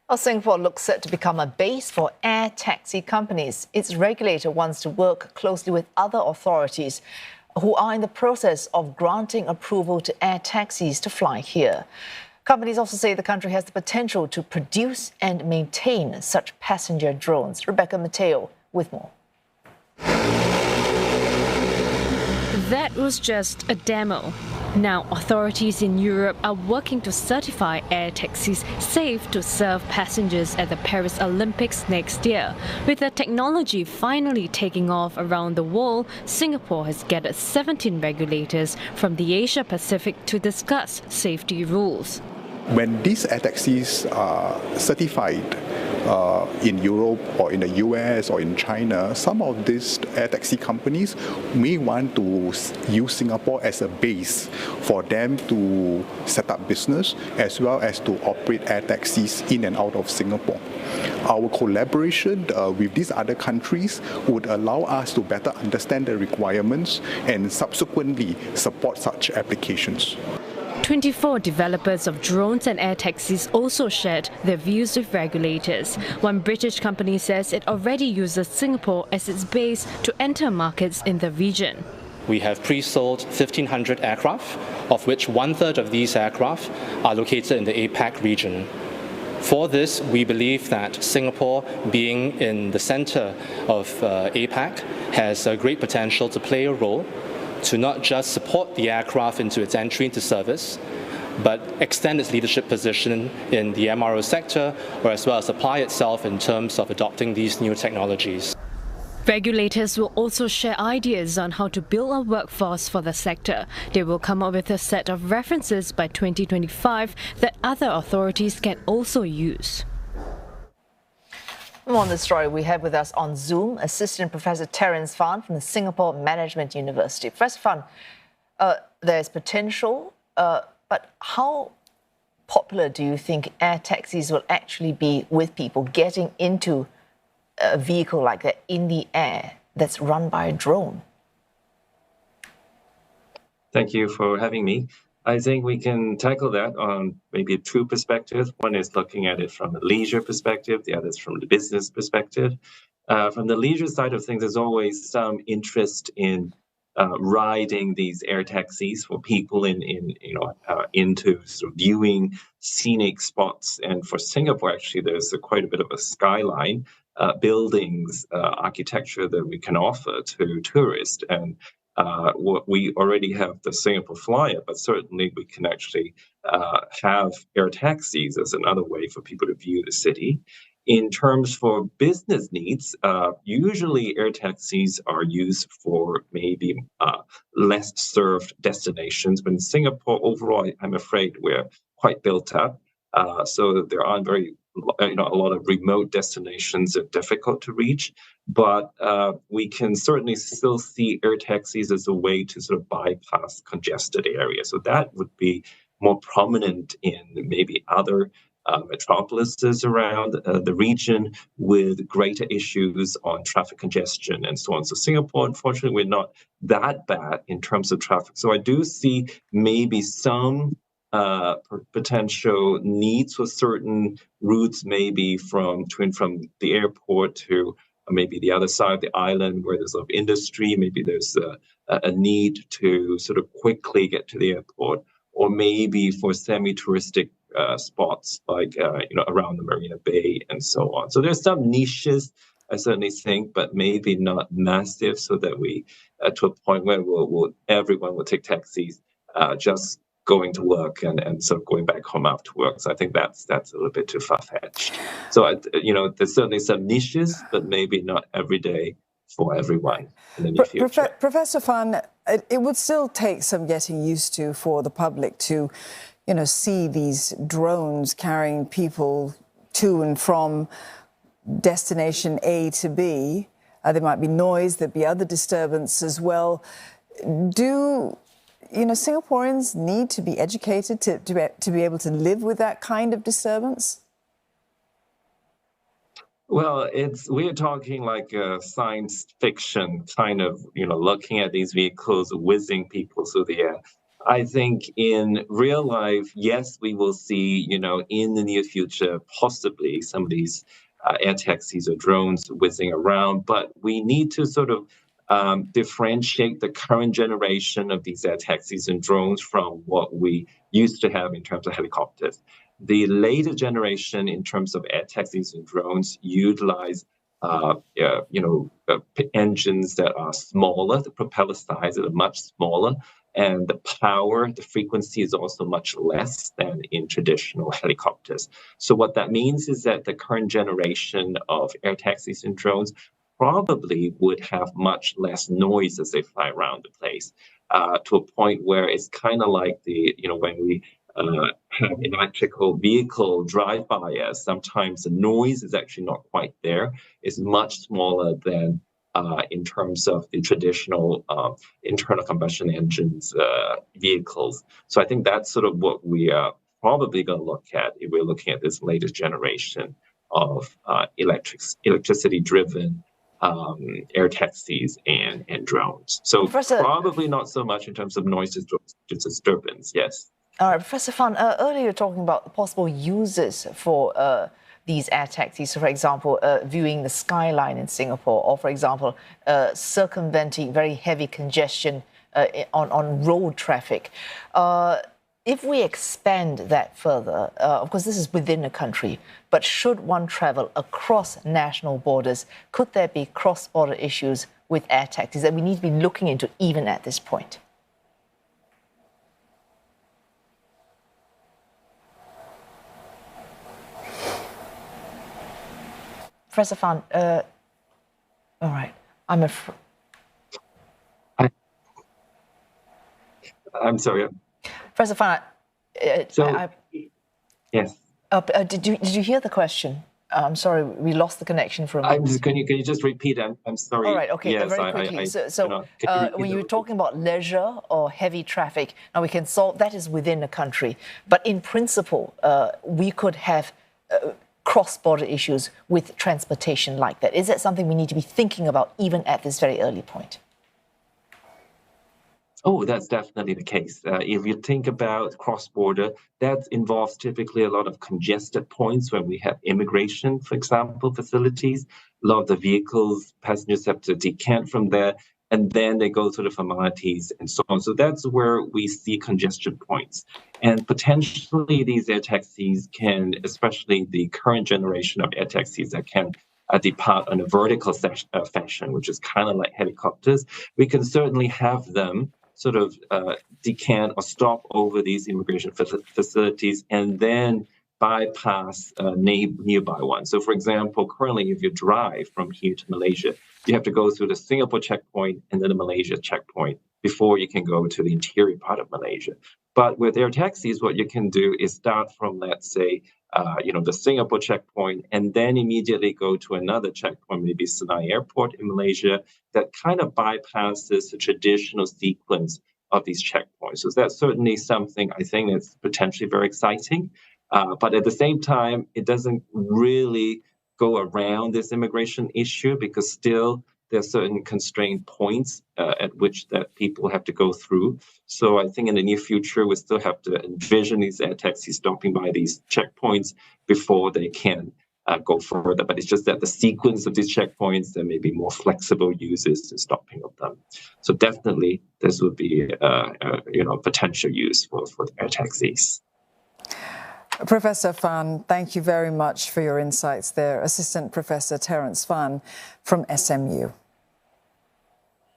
Well, Singapore looks set to become a base for air taxi companies. Its regulator wants to work closely with other authorities who are in the process of granting approval to air taxis to fly here. Companies also say the country has the potential to produce and maintain such passenger drones. Rebecca Mateo with more. That was just a demo. Now, authorities in Europe are working to certify air taxis safe to serve passengers at the Paris Olympics next year. With the technology finally taking off around the world, Singapore has gathered 17 regulators from the Asia Pacific to discuss safety rules. When these air taxis are certified in Europe or in the US or in China, some of these air taxi companies may want to use Singapore as a base for them to set up business as well as to operate air taxis in and out of Singapore. Our collaboration with these other countries would allow us to better understand the requirements and subsequently support such applications. 24 developers of drones and air taxis also shared their views with regulators. One British company says it already uses Singapore as its base to enter markets in the region. We have pre-sold 1,500 aircraft, of which one-third of these aircraft are located in the APAC region. For this, we believe that Singapore, being in the center of APAC, has a great potential to play a role to not just support the aircraft into its entry into service, but extend its leadership position in the MRO sector, or as well as apply itself in terms of adopting these new technologies. Regulators will also share ideas on how to build a workforce for the sector. They will come up with a set of references by 2025 that other authorities can also use. On this story, we have with us on Zoom Assistant Professor Terence Fan from the Singapore Management University. Professor Fan, there's potential, but how popular do you think air taxis will actually be with people getting into a vehicle like that in the air that's run by a drone? Thank you for having me. I think we can tackle that on maybe two perspectives. One is looking at it from a leisure perspective, the other is from the business perspective. From the leisure side of things, there's always some interest in riding these air taxis for people into sort of viewing scenic spots. And for Singapore, actually, there's quite a bit of a skyline, buildings, architecture that we can offer to tourists. And we already have the Singapore Flyer, but certainly we can actually have air taxis as another way for people to view the city. In terms for business needs, usually air taxis are used for maybe less served destinations. But in Singapore, overall, I'm afraid we're quite built up. So there aren't a lot of remote destinations are difficult to reach, but we can certainly still see air taxis as a way to sort of bypass congested areas. So that would be more prominent in maybe other metropolises around the region with greater issues on traffic congestion and so on. So Singapore, unfortunately, we're not that bad in terms of traffic. So I do see maybe some potential needs for certain routes, maybe from the airport to maybe the other side of the island where there's a lot of industry. Maybe there's a need to sort of quickly get to the airport, or maybe for semi-touristic spots like around the Marina Bay and so on. So there's some niches, I certainly think, but maybe not massive, so that we to a point where everyone will take taxis just going to work and sort of going back home after work. So I think that's a little bit too far-fetched. So there's certainly some niches, but maybe not every day for everyone in the near future. Professor Fan, it would still take some getting used to for the public to, see these drones carrying people to and from destination A to B. There might be noise, there'd be other disturbance as well. Do Singaporeans need to be educated to be able to live with that kind of disturbance? Well, we're talking like a science fiction kind of, looking at these vehicles whizzing people through the air. I think in real life, yes, we will see, in the near future, possibly some of these air taxis or drones whizzing around, but we need to sort of differentiate the current generation of these air taxis and drones from what we used to have in terms of helicopters. The later generation in terms of air taxis and drones utilize engines that are smaller, the propeller size are much smaller, and the power, the frequency is also much less than in traditional helicopters. So what that means is that the current generation of air taxis and drones probably would have much less noise as they fly around the place, to a point where it's kind of like when we have electrical vehicle drive-by, sometimes the noise is actually not quite there. It's much smaller than in terms of the traditional internal combustion engines vehicles. So I think that's sort of what we are probably going to look at if we're looking at this latest generation of electricity-driven air taxis and drones. So probably not so much in terms of noise disturbance, yes. All right, Professor Fan, earlier you were talking about possible uses for these air taxis, so for example, viewing the skyline in Singapore, or for example, circumventing very heavy congestion on road traffic. If we expand that further, of course, this is within a country, but should one travel across national borders, could there be cross-border issues with air taxis that we need to be looking into even at this point? Professor Fan, all right, I'm sorry. Professor Fan, yes. Did you hear the question? I'm sorry, we lost the connection for a moment. Can you just repeat? I'm sorry. All right, okay, yes, very quickly. When you were talking about leisure or heavy traffic, now we can solve that is within a country, but in principle, we could have cross-border issues with transportation like that. Is that something we need to be thinking about even at this very early point? Oh, that's definitely the case. If you think about cross-border, that involves typically a lot of congested points when we have immigration, for example, facilities. A lot of the vehicles, passengers have to decant from there, and then they go through the formalities and so on. So that's where we see congestion points. And potentially these air taxis can, especially the current generation of air taxis that can depart on a vertical fashion, which is kind of like helicopters, we can certainly have them sort of decant or stop over these immigration facilities and then bypass nearby ones. So, for example, currently, if you drive from here to Malaysia, you have to go through the Singapore checkpoint and then the Malaysia checkpoint before you can go to the interior part of Malaysia. But with air taxis, what you can do is start from, let's say, the Singapore checkpoint, and then immediately go to another checkpoint, maybe Senai Airport in Malaysia, that kind of bypasses the traditional sequence of these checkpoints. So that's certainly something I think that's potentially very exciting. But at the same time, it doesn't really go around this immigration issue because still there are certain constrained points at which that people have to go through. So I think in the near future, we still have to envision these air taxis stopping by these checkpoints before they can go further. But it's just that the sequence of these checkpoints, there may be more flexible uses to stopping of them. So definitely, this would be potential use for air taxis. Professor Fan, thank you very much for your insights there. Assistant Professor Terence Fan from SMU.